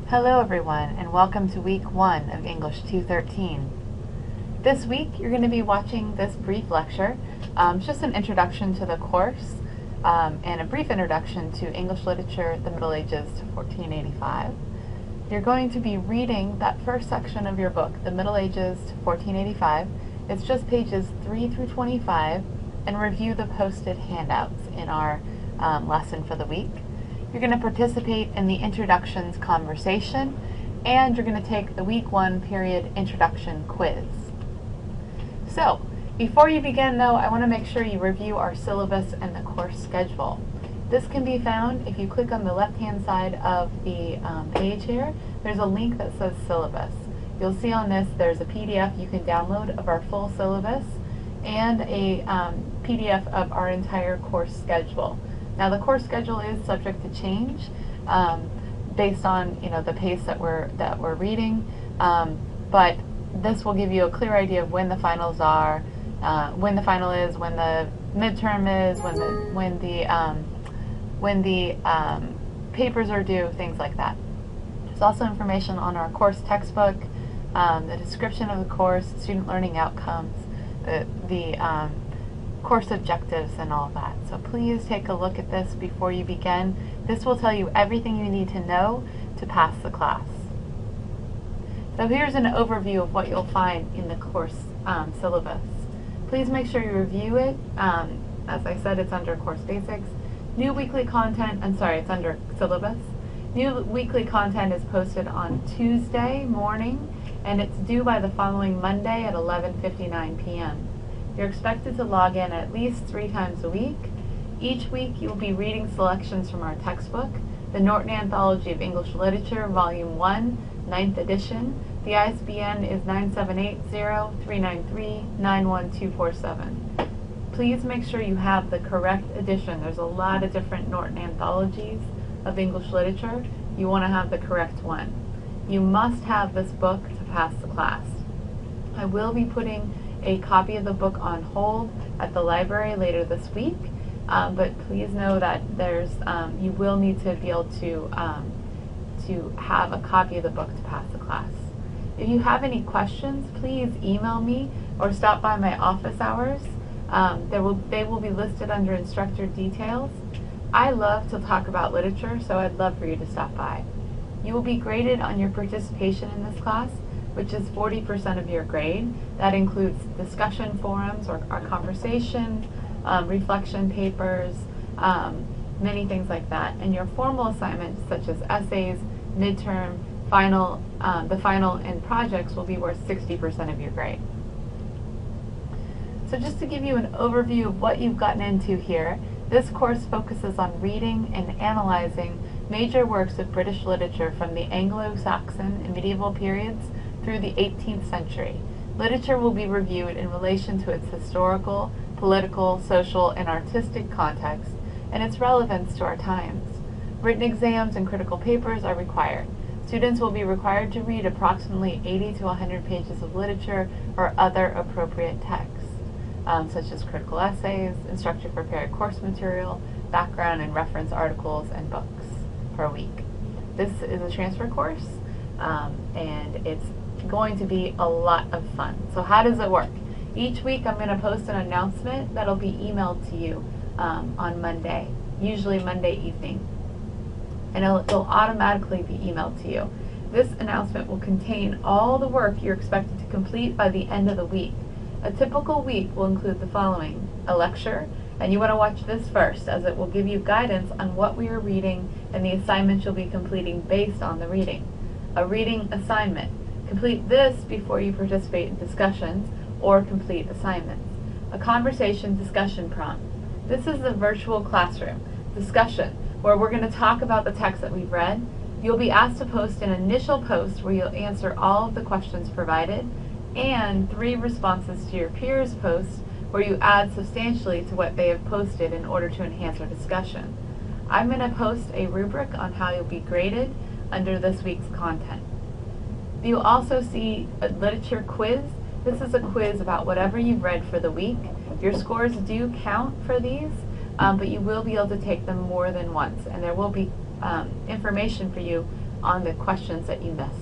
Hello everyone, and welcome to week 1 of English 213. This week you're going to be watching this brief lecture, just an introduction to the course and a brief introduction to English literature, the Middle Ages to 1485. You're going to be reading that first section of your book, the Middle Ages to 1485. It's just pages 3 through 25, and review the posted handouts in our lesson for the week. You're going to participate in the introductions conversation, and you're going to take the week 1 period introduction quiz. So, before you begin though, I want to make sure you review our syllabus and the course schedule. This can be found if you click on the left hand side of the page here. There's a link that says syllabus. You'll see on this there's a PDF you can download of our full syllabus and a PDF of our entire course schedule. Now the course schedule is subject to change based on the pace that we're reading, but this will give you a clear idea of when the finals are, when the final is, when the midterm is, when the papers are due, things like that. There's also information on our course textbook, the description of the course, student learning outcomes, the course objectives and all that. So please take a look at this before you begin. This will tell you everything you need to know to pass the class. So here's an overview of what you'll find in the course syllabus. Please make sure you review it. As I said, it's under course basics. New weekly content, it's under syllabus. New weekly content is posted on Tuesday morning, and it's due by the following Monday at 11:59 p.m. You're expected to log in at least 3 times a week. Each week you will be reading selections from our textbook, the Norton Anthology of English Literature, Volume 1, 9th edition. The ISBN is 978-393-91247. Please make sure you have the correct edition. There's a lot of different Norton Anthologies of English Literature. You want to have the correct one. You must have this book to pass the class. I will be putting a copy of the book on hold at the library later this week, but please know that you will need to be able to have a copy of the book to pass the class. If you have any questions, please email me or stop by my office hours. They will be listed under instructor details. I love to talk about literature, so I'd love for you to stop by. You will be graded on your participation in this class, which is 40% of your grade. That includes discussion forums or our conversation, reflection papers, many things like that. And your formal assignments such as essays, midterm, final, the final, and projects will be worth 60% of your grade. So just to give you an overview of what you've gotten into here, this course focuses on reading and analyzing major works of British literature from the Anglo-Saxon and medieval periods through the 18th century. Literature will be reviewed in relation to its historical, political, social, and artistic context and its relevance to our times. Written exams and critical papers are required. Students will be required to read approximately 80 to 100 pages of literature or other appropriate texts, such as critical essays, instructor-prepared course material, background and reference articles, and books per week. This is a transfer course, and it's going to be a lot of fun. So how does it work? Each week I'm going to post an announcement that'll be emailed to you on Monday, usually Monday evening. And it'll automatically be emailed to you. This announcement will contain all the work you're expected to complete by the end of the week. A typical week will include the following: a lecture, and you want to watch this first as it will give you guidance on what we are reading and the assignments you'll be completing based on the reading. A reading assignment. Complete this before you participate in discussions or complete assignments. A conversation discussion prompt. This is the virtual classroom discussion where we're going to talk about the text that we've read. You'll be asked to post an initial post where you'll answer all of the questions provided, and 3 responses to your peers' posts where you add substantially to what they have posted in order to enhance our discussion. I'm going to post a rubric on how you'll be graded under this week's content. You'll also see a literature quiz. This is a quiz about whatever you've read for the week. Your scores do count for these, but you will be able to take them more than once, and there will be information for you on the questions that you miss.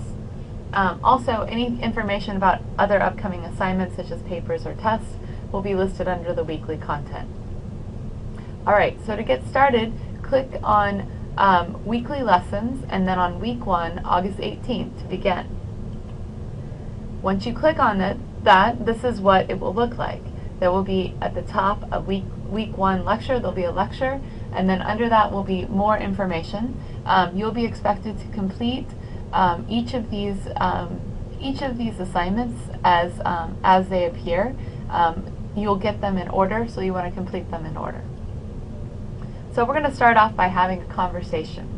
Also, any information about other upcoming assignments such as papers or tests will be listed under the weekly content. Alright, so to get started, click on weekly lessons and then on week 1, August 18th to begin. Once you click on it, this is what it will look like. There will be at the top a week 1 lecture, there'll be a lecture, and then under that will be more information. You'll be expected to complete each of these assignments as they appear. You'll get them in order, so you want to complete them in order. So we're going to start off by having a conversation.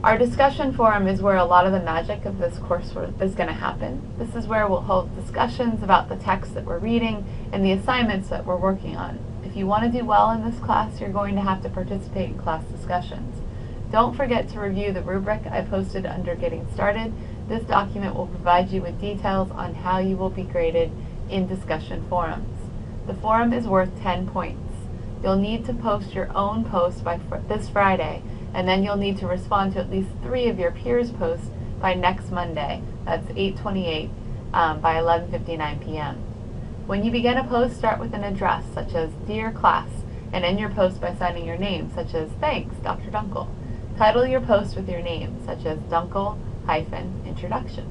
Our discussion forum is where a lot of the magic of this course is going to happen. This is where we'll hold discussions about the text that we're reading and the assignments that we're working on. If you want to do well in this class, you're going to have to participate in class discussions. Don't forget to review the rubric I posted under Getting Started. This document will provide you with details on how you will be graded in discussion forums. The forum is worth 10 points. You'll need to post your own post by this Friday, and then you'll need to respond to at least 3 of your peers' posts by next Monday. That's 8/28 by 11:59 p.m. When you begin a post, start with an address, such as Dear Class, and end your post by signing your name, such as Thanks, Dr. Dunkel. Title your post with your name, such as Dunkel-Introduction.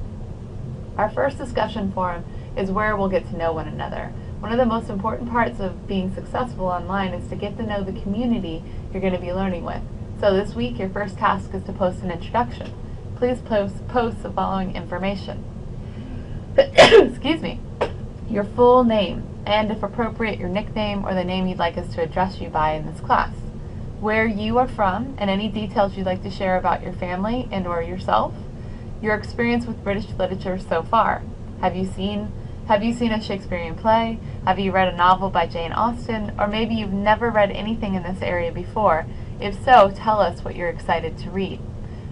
Our first discussion forum is where we'll get to know one another. One of the most important parts of being successful online is to get to know the community you're going to be learning with. So this week, your first task is to post an introduction. Please post the following information. Excuse me. Your full name, and if appropriate, your nickname or the name you'd like us to address you by in this class. Where you are from, and any details you'd like to share about your family and or yourself. Your experience with British literature so far. Have you seen a Shakespearean play? Have you read a novel by Jane Austen? Or maybe you've never read anything in this area before. If so, tell us what you're excited to read.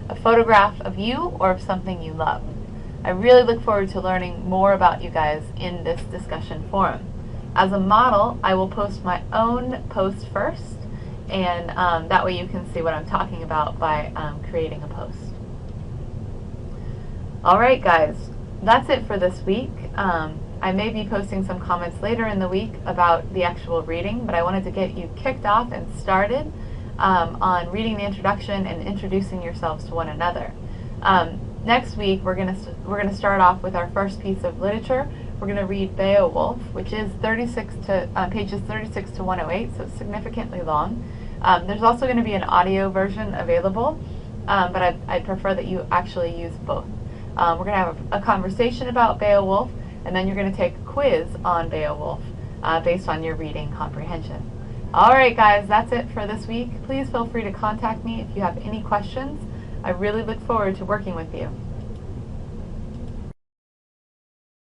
A photograph of you or of something you love. I really look forward to learning more about you guys in this discussion forum. As a model, I will post my own post first, and that way you can see what I'm talking about by creating a post. Alright guys, that's it for this week. I may be posting some comments later in the week about the actual reading, but I wanted to get you kicked off and started on reading the introduction and introducing yourselves to one another. Next week we're gonna start off with our first piece of literature. We're gonna read Beowulf, which is pages 36 to 108, so it's significantly long. There's also going to be an audio version available, but I'd prefer that you actually use both. We're going to have a conversation about Beowulf, and then you're going to take a quiz on Beowulf based on your reading comprehension. Alright guys, that's it for this week. Please feel free to contact me if you have any questions. I really look forward to working with you.